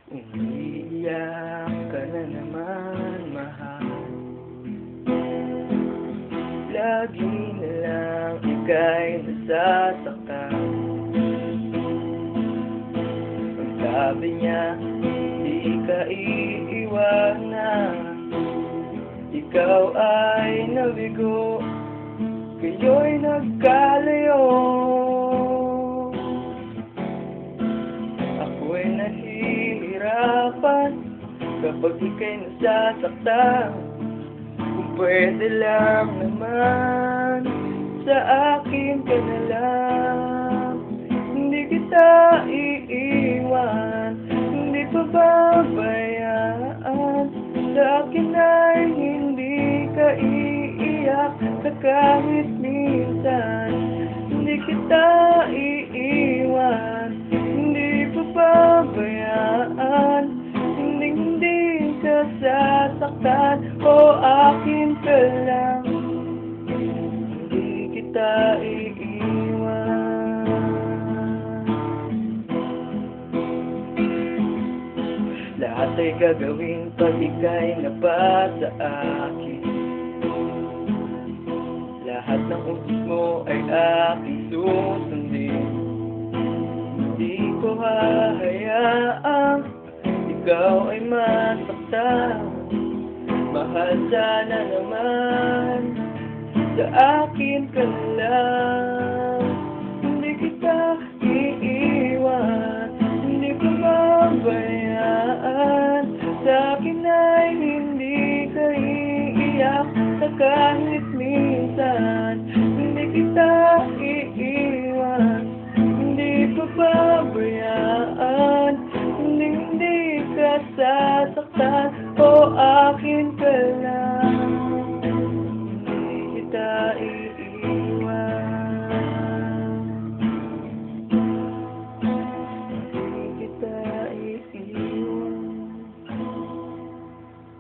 Umiiyak ka na naman, mahal. Lagi na lang ika'y nasasaktan. Ang sabi niya, di ka iiwanan. Ikaw ay nabigo, kayo'y nagkalayo. Ako'y nahihirapan kapag ika'y nasasaktan. Kung pwede lang naman, sa akin ka na lang. Hindi kita iiwan, hindi pababayaan. Sa akin ay hindi ka iiyak sa kahit minsan. Hindi kita iiwan, hindi pababayaan. Hindi ka sasaktan, o akin ka lang. Hindi kita iiwan. Lahat ay gagawin pag ika'y napasa akin. Lahat ng utos mo ay aking susundin. Hindi ko hahayaang ikaw ay masaktan. Mahal sana naman, sa akin ka lang.